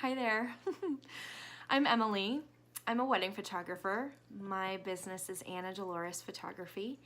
Hi there. I'm Emily. I'm a wedding photographer. My business is Anna Dolores Photography,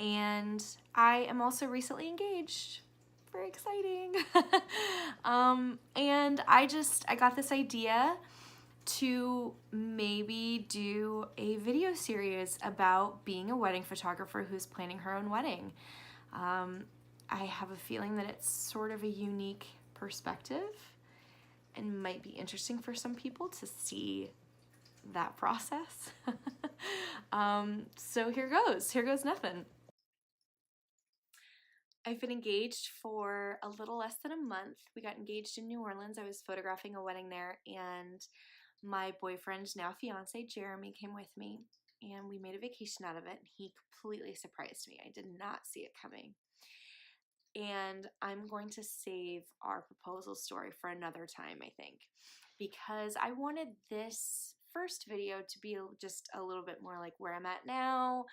and I am also recently engaged. Very exciting. And I got this idea to maybe do a video series about being a wedding photographer who's planning her own wedding. Um, I have a feeling that it's sort of a unique perspective and might be interesting for some people to see that process. So here goes. Here goes nothing. I've been engaged for a little less than a month. We got engaged in New Orleans. I was photographing a wedding there, and my boyfriend, now fiance, Jeremy, came with me, and we made a vacation out of it. He completely surprised me. I did not see it coming. And I'm going to save our proposal story for another time, I think, because I wanted this first video to be just a little bit more like where I'm at now,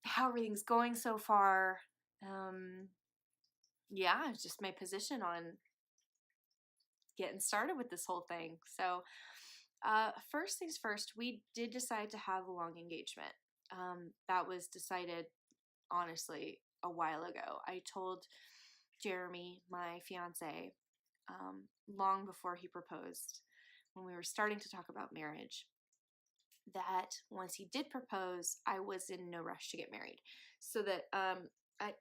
how everything's going so far. Yeah, just my position on getting started with this whole thing. So, first things first, we did decide to have a long engagement. That was decided, honestly, a while ago. I told Jeremy, my fiance, long before he proposed, when we were starting to talk about marriage, that once he did propose, I was in no rush to get married. So that I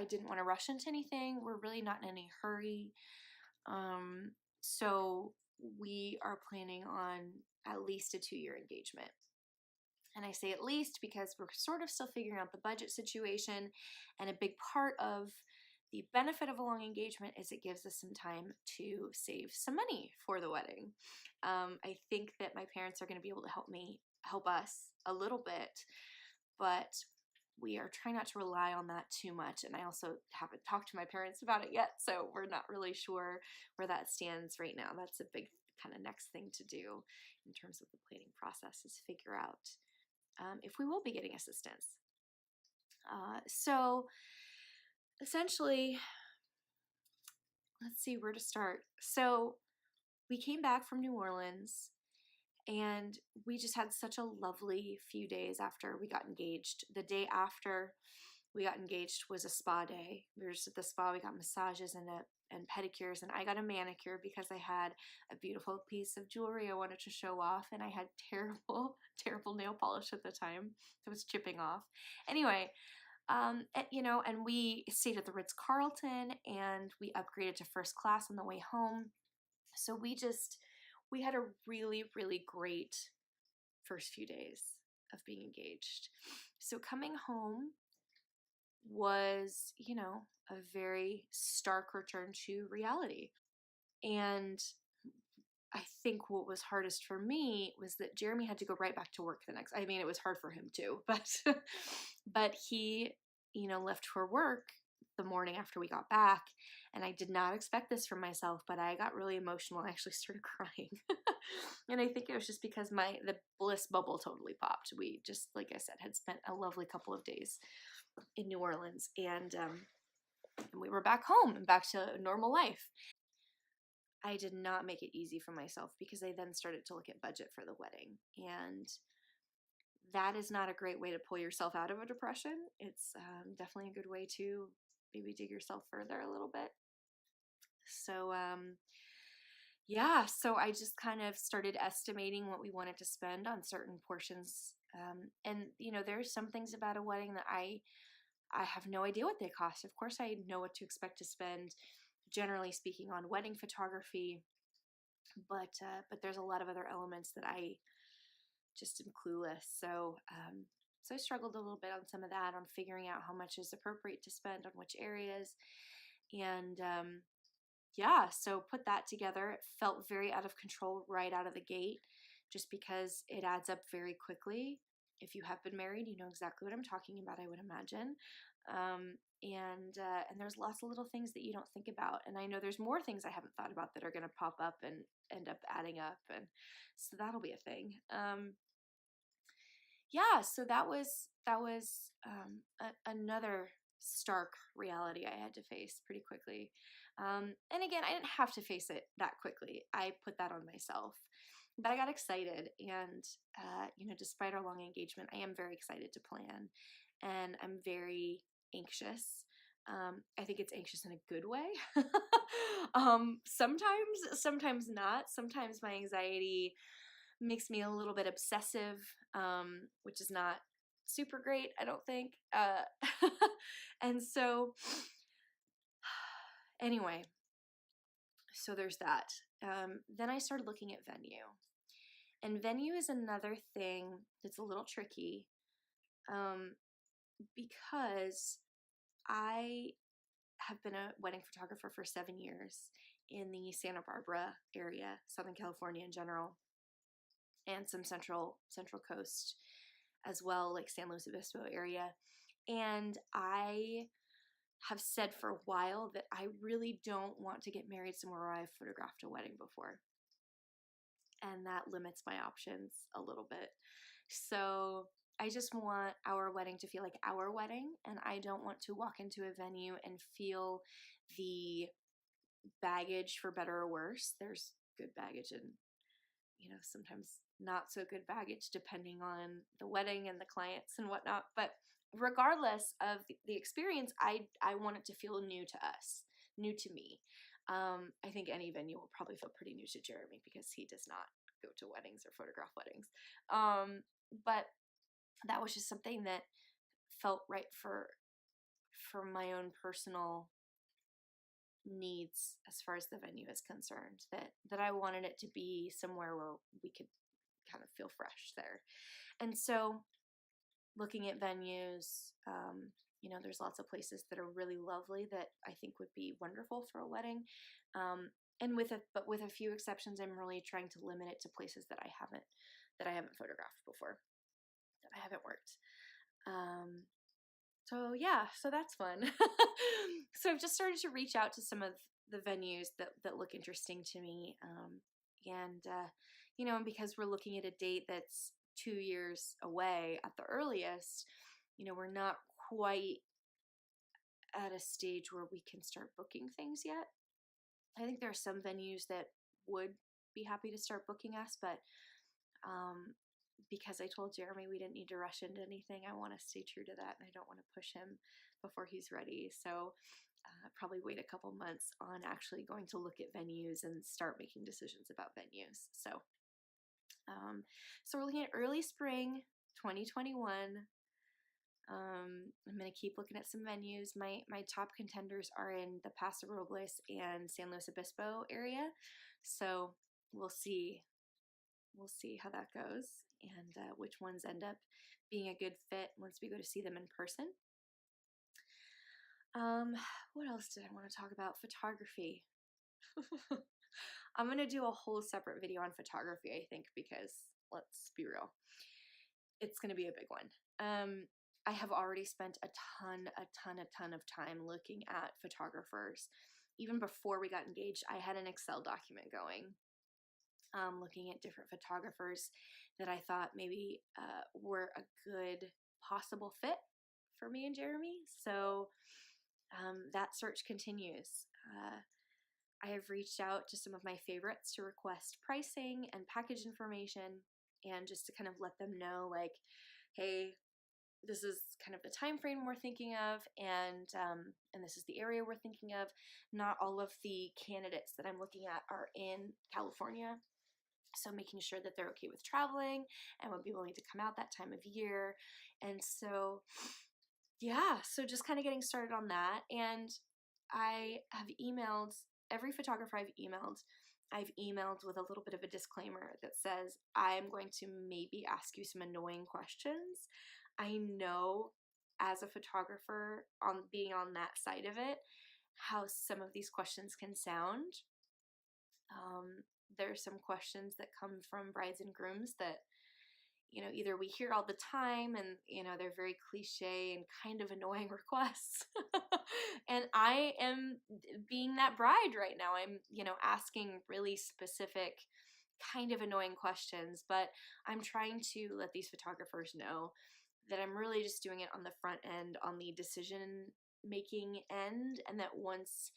didn't want to rush into anything. We're really not in any hurry. So we are planning on at least a 2-year engagement. And I say at least because we're sort of still figuring out the budget situation. And a big part of the benefit of a long engagement is it gives us some time to save some money for the wedding. I think that my parents are going to be able to help us a little bit, but we are trying not to rely on that too much. And I also haven't talked to my parents about it yet, so we're not really sure where that stands right now. That's a big kind of next thing to do in terms of the planning process, is figure out if we will be getting assistance. So essentially, let's see where to start. So we came back from New Orleans, and we just had such a lovely few days after we got engaged. The day after we got engaged was a spa day. We were just at the spa. We got massages and pedicures, and I got a manicure because I had a beautiful piece of jewelry I wanted to show off, and I had terrible, terrible nail polish at the time. It was chipping off. Anyway, and we stayed at the Ritz-Carlton, and we upgraded to first class on the way home. So we had a really, really great first few days of being engaged. So coming home was, a very stark return to reality. And I think what was hardest for me was that Jeremy had to go right back to work the next. I mean, it was hard for him too, but but he, left for work the morning after we got back, and I did not expect this from myself, but I got really emotional. I actually started crying. And I think it was just because the bliss bubble totally popped. We just, like I said, had spent a lovely couple of days in New Orleans, and we were back home and back to normal life. I did not make it easy for myself because I then started to look at budget for the wedding. And that is not a great way to pull yourself out of a depression. It's definitely a good way to maybe dig yourself further a little bit. So, yeah, so I just kind of started estimating what we wanted to spend on certain portions. And, there's some things about a wedding that I have no idea what they cost. Of course, I know what to expect to spend, generally speaking, on wedding photography, but there's a lot of other elements that I just am clueless. So I struggled a little bit on some of that, on figuring out how much is appropriate to spend on which areas, and yeah. So put that together. It felt very out of control right out of the gate, just because it adds up very quickly. If you have been married, you know exactly what I'm talking about, I would imagine. And there's lots of little things that you don't think about, and I know there's more things I haven't thought about that are going to pop up and end up adding up, and so that'll be a thing. Yeah, so that was another stark reality I had to face pretty quickly. And again, I didn't have to face it that quickly. I put that on myself. But I got excited, and despite our long engagement, I am very excited to plan, and I'm very anxious. I think it's anxious in a good way. Sometimes not. Sometimes my anxiety makes me a little bit obsessive, which is not super great, I don't think. And so, anyway, so there's that. Then I started looking at venue. And venue is another thing that's a little tricky, because I have been a wedding photographer for 7 years in the Santa Barbara area, Southern California in general, and some central coast as well, like San Luis Obispo area. And I have said for a while that I really don't want to get married somewhere where I've photographed a wedding before. And that limits my options a little bit. So I just want our wedding to feel like our wedding, and I don't want to walk into a venue and feel the baggage, for better or worse. There's good baggage and, sometimes not so good baggage depending on the wedding and the clients and whatnot. But regardless of the experience, I want it to feel new to us, new to me. I think any venue will probably feel pretty new to Jeremy because he does not go to weddings or photograph weddings. But that was just something that felt right for my own personal needs as far as the venue is concerned, that I wanted it to be somewhere where we could kind of feel fresh there. And so looking at venues, there's lots of places that are really lovely that I think would be wonderful for a wedding. And with a few exceptions, I'm really trying to limit it to places that I haven't photographed before, that I haven't worked. So that's fun. So I've just started to reach out to some of the venues that look interesting to me. And because we're looking at a date that's 2 years away at the earliest, we're not quite at a stage where we can start booking things yet. I think there are some venues that would be happy to start booking us, but because I told Jeremy we didn't need to rush into anything, I want to stay true to that, and I don't want to push him before he's ready. So probably wait a couple months on actually going to look at venues and start making decisions about venues. So we're looking at early spring 2021. I'm going to keep looking at some venues. My top contenders are in the Paso Robles and San Luis Obispo area. So we'll see how that goes, and which ones end up being a good fit once we go to see them in person. What else did I want to talk about? Photography. I'm going to do a whole separate video on photography, I think, because let's be real, it's going to be a big one. I have already spent a ton of time looking at photographers. Even before we got engaged, I had an Excel document going, looking at different photographers that I thought maybe were a good possible fit for me and Jeremy. So that search continues. I have reached out to some of my favorites to request pricing and package information, and just to kind of let them know, like, hey, this is kind of the time frame we're thinking of, and this is the area we're thinking of. Not all of the candidates that I'm looking at are in California, so making sure that they're okay with traveling and would be willing to come out that time of year. And so, yeah, so just kind of getting started on that. And I have emailed every photographer I've emailed with a little bit of a disclaimer that says, I'm going to maybe ask you some annoying questions. I know, as a photographer, being on that side of it, how some of these questions can sound. There's some questions that come from brides and grooms that, either we hear all the time, and, they're very cliche and kind of annoying requests. And I am being that bride right now. I'm, asking really specific, kind of annoying questions, but I'm trying to let these photographers know that I'm really just doing it on the front end, on the decision making end, and that once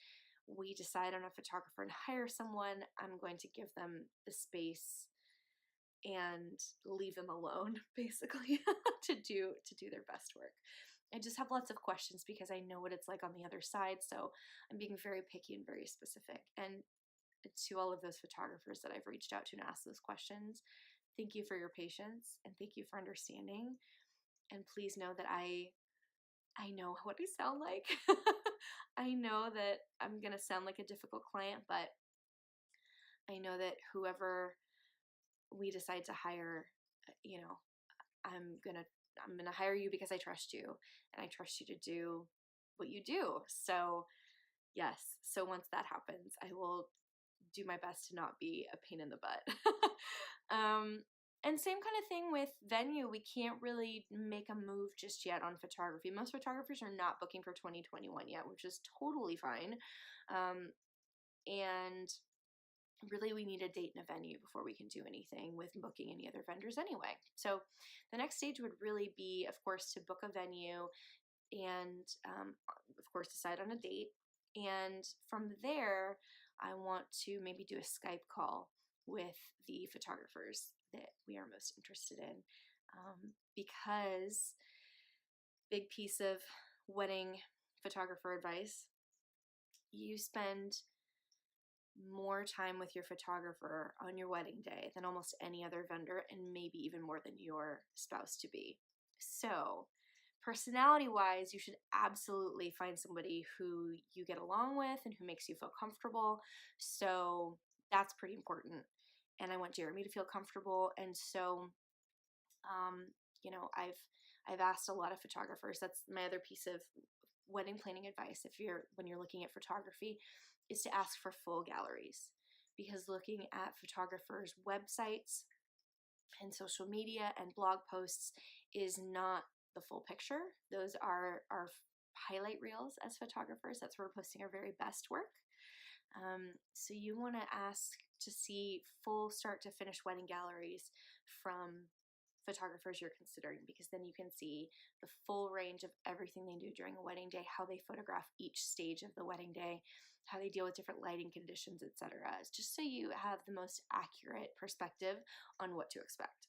we decide on a photographer and hire someone, I'm going to give them the space and leave them alone, basically, to do their best work. I just have lots of questions because I know what it's like on the other side, so I'm being very picky and very specific. And to all of those photographers that I've reached out to and asked those questions, thank you for your patience and thank you for understanding. And please know that I know what I sound like. I know that I'm gonna sound like a difficult client, but I know that whoever we decide to hire, you know, I'm gonna I'm gonna hire you because I trust you and I trust you to do what you do. So yes, so once that happens, I will do my best to not be a pain in the butt. And same kind of thing with venue. We can't really make a move just yet on photography. Most photographers are not booking for 2021 yet, which is totally fine. And really we need a date and a venue before we can do anything with booking any other vendors anyway. So the next stage would really be, of course, to book a venue and, of course, decide on a date. And from there, I want to maybe do a Skype call with the photographers that we are most interested in, because big piece of wedding photographer advice, you spend more time with your photographer on your wedding day than almost any other vendor, and maybe even more than your spouse to be. So personality wise, you should absolutely find somebody who you get along with and who makes you feel comfortable. So that's pretty important. And I want Jeremy to feel comfortable. And so, I've asked a lot of photographers. That's my other piece of wedding planning advice. When you're looking at photography, is to ask for full galleries, because looking at photographers' websites and social media and blog posts is not the full picture. Those are our highlight reels as photographers. That's where we're posting our very best work. So you want to ask to see full start to finish wedding galleries from photographers you're considering, because then you can see the full range of everything they do during a wedding day, how they photograph each stage of the wedding day, how they deal with different lighting conditions, etc. Just so you have the most accurate perspective on what to expect.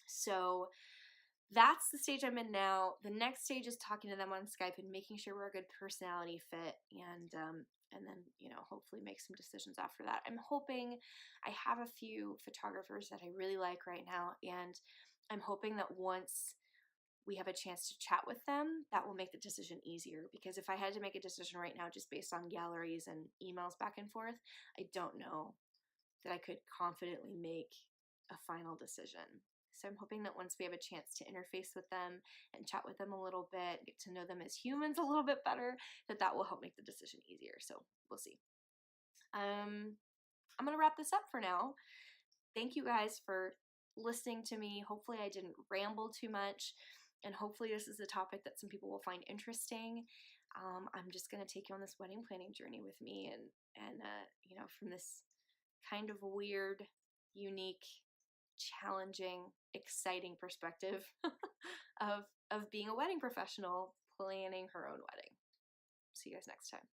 So that's the stage I'm in now. The next stage is talking to them on Skype and making sure we're a good personality fit, and then hopefully make some decisions after that. I'm hoping, I have a few photographers that I really like right now, and I'm hoping that once we have a chance to chat with them, that will make the decision easier. Because if I had to make a decision right now just based on galleries and emails back and forth, I don't know that I could confidently make a final decision. So I'm hoping that once we have a chance to interface with them and chat with them a little bit, get to know them as humans a little bit better, that will help make the decision easier. So we'll see. I'm going to wrap this up for now. Thank you guys for listening to me. Hopefully I didn't ramble too much, and hopefully this is a topic that some people will find interesting. I'm just going to take you on this wedding planning journey with me, and from this kind of weird, unique, challenging, exciting perspective of being a wedding professional planning her own wedding. See you guys next time.